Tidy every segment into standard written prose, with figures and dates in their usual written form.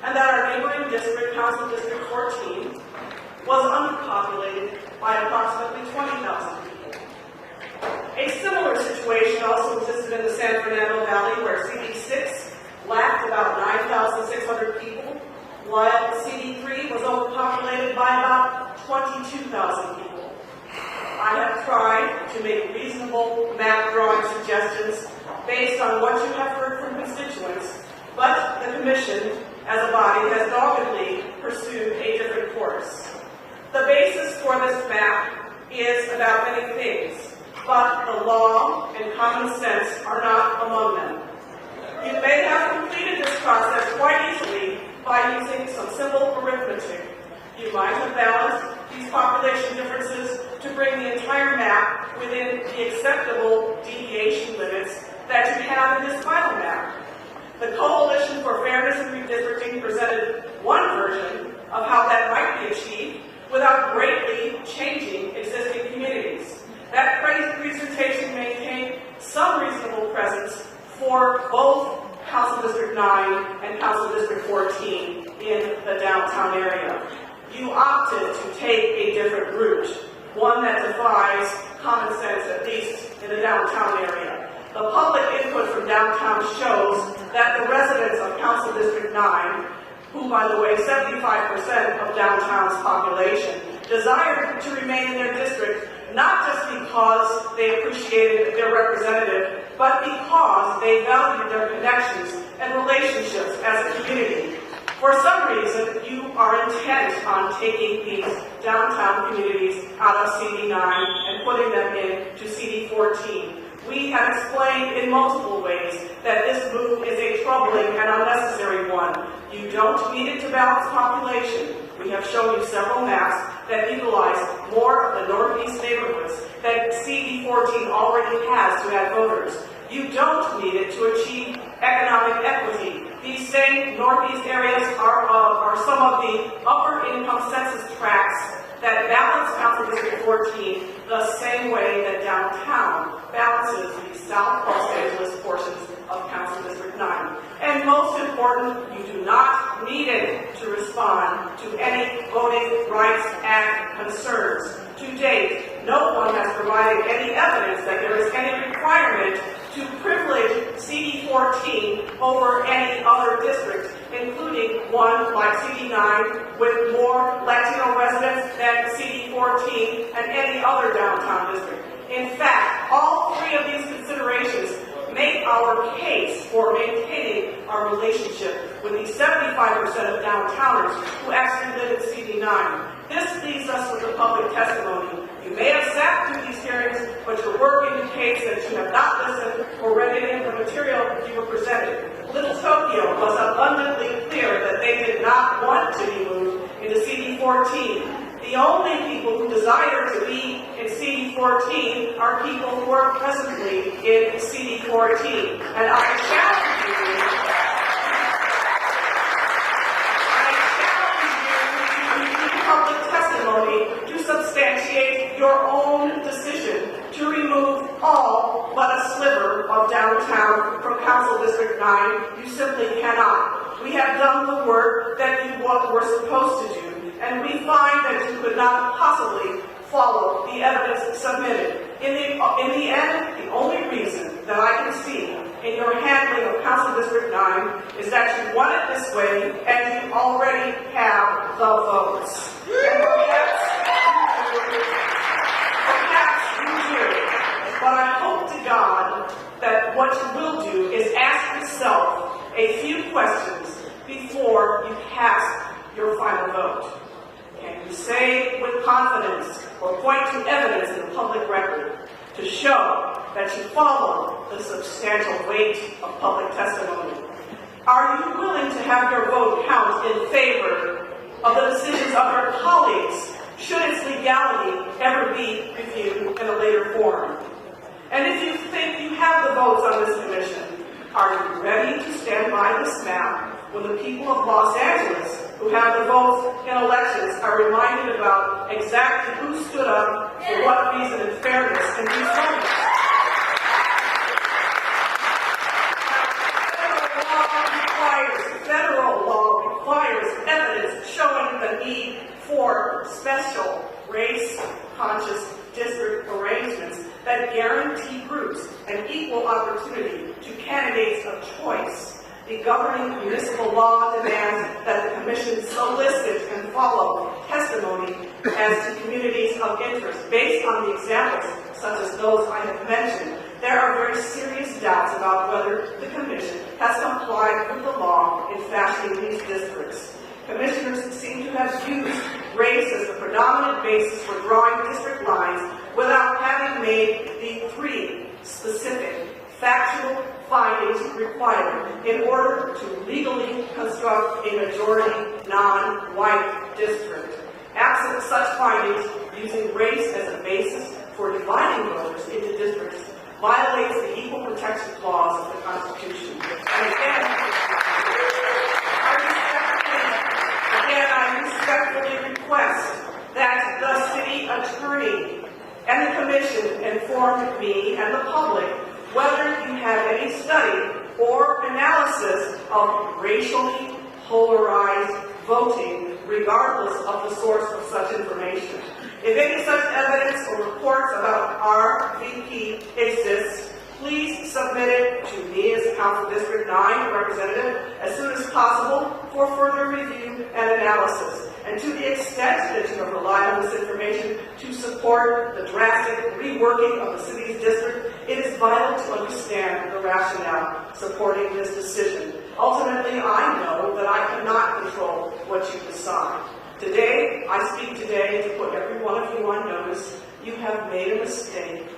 and that our neighboring district, Council District 14, was underpopulated by approximately 20,000 people. A similar situation also existed in the San Fernando Valley, where CD6 lacked about 9,600 people, while CD3 was overpopulated by about 22,000 people. I have tried to make reasonable map drawing suggestions based on what you have heard from constituents, but the Commission, as a body, has doggedly pursued a different course. The basis for this map is about many things, but the law and common sense are not among them. You may have completed this process quite easily by using some simple arithmetic. You might have balanced these population differences to bring the entire map within the acceptable deviation limits that you have in this final map. The Coalition for Fairness and Redistricting presented one version of how that might be achieved without greatly changing existing communities. That presentation maintained some reasonable presence for both Council District 9 and Council District 14 in the downtown area. You opted to take a different route, one that defies common sense, at least in the downtown area. The public input from downtown shows that the residents of Council District 9, who, by the way, 75% of downtown's population, desired to remain in their district, not just because they appreciated their representative, but because they valued their connections and relationships as a community. For some reason, you are intent on taking these downtown communities out of CD9 and putting them into CD14. We have explained in multiple ways that this move is a troubling and unnecessary one. You don't need it to balance population. We have shown you several maps that utilize more of the northeast neighborhoods that CD14 already has to add voters. You don't need it to achieve economic equity. These same northeast areas are some of the upper income census tracts that balance Council District 14 the same way that downtown balances the South Los Angeles portions of Council District 9. And most important, you do not need it to respond to any Voting Rights Act concerns. To date, no one has provided any evidence that there is any requirement to privilege CD14 over any other district, including one like CD9 with more Latino residents than CD14 and any other downtown district. In fact, all three of these considerations make our case for maintaining our relationship with the 75% of downtowners who actually live in CD9. This leaves us with the public testimony. You may have sat through these hearings, but your work indicates that you have not listened or read any of the material you were presented. Little Tokyo was abundantly clear that they did not want to be moved into CD14. The only people who desire to be in CD14 are people who are presently in CD14. And I challenge you to substantiate your own decision to remove all but a sliver of downtown from Council District 9. You simply cannot. We have done the work that you were supposed to do, and we find that you could not possibly follow the evidence submitted. In the end, the only reason that I can see in your handling of Council District 9 is that you want it this way and you already have the votes. And perhaps you do. But I hope to God that what you will do is ask yourself a few questions before you cast your final vote. Can you say with confidence or point to evidence in the public record to show that you follow the substantial weight of public testimony? Are you willing to have your vote count in favor of the decisions of your colleagues, should its legality ever be reviewed in a later form? And if you think you have the votes on this commission, are you ready to stand by this map when the people of Los Angeles, who have the votes in elections, are reminded about exactly who stood up for what reason and fairness in these moments? Federal law requires that guarantee groups an equal opportunity to candidates of choice, the governing municipal law demands that the Commission solicit and follow testimony as to communities of interest. Based on the examples, such as those I have mentioned, there are very serious doubts about whether the Commission has complied with the law in fashioning these districts. Commissioners seem to have used race as the predominant basis for drawing district lines without having made the 3 specific factual findings required in order to legally construct a majority non-white district. Absent such findings, using race as a basis for dividing voters into districts violates the Equal Protection Clause of the Constitution. And I respectfully request that the city attorney and the Commission inform me and the public whether you have any study or analysis of racially polarized voting, regardless of the source of such information. If any such evidence or reports about RVP exists, please submit it to me as Council District 9 representative as soon as possible for further review and analysis. And to the extent that you have relied on this information to support the drastic reworking of the city's district, it is vital to understand the rationale supporting this decision. Ultimately, I know that I cannot control what you decide. Today, I speak today to put every one of you on notice. You have made a mistake,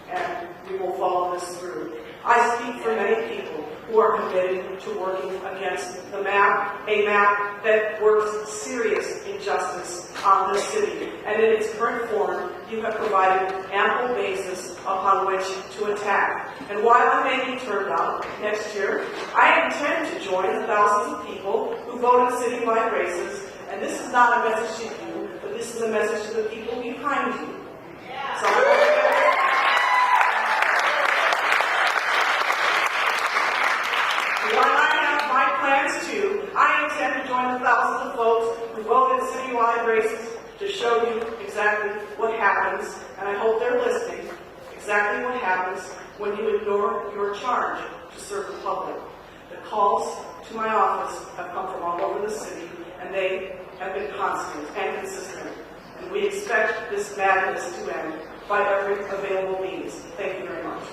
and we will follow this through. I speak for many people who are committed to working against the map, a map that works serious injustice on the city. And in its current form, you have provided ample basis upon which to attack. And while I may be turned out next year, I intend to join the thousands of people who vote in citywide races. And this is not a message to you, but this is a message to the people behind you. So while I have my plans too, I intend to join the thousands of folks who vote in citywide races to show you exactly what happens, and I hope they're listening, exactly what happens when you ignore your charge to serve the public. The calls to my office have come from all over the city, and they have been constant and consistent. And we expect this madness to end by every available means. Thank you very much.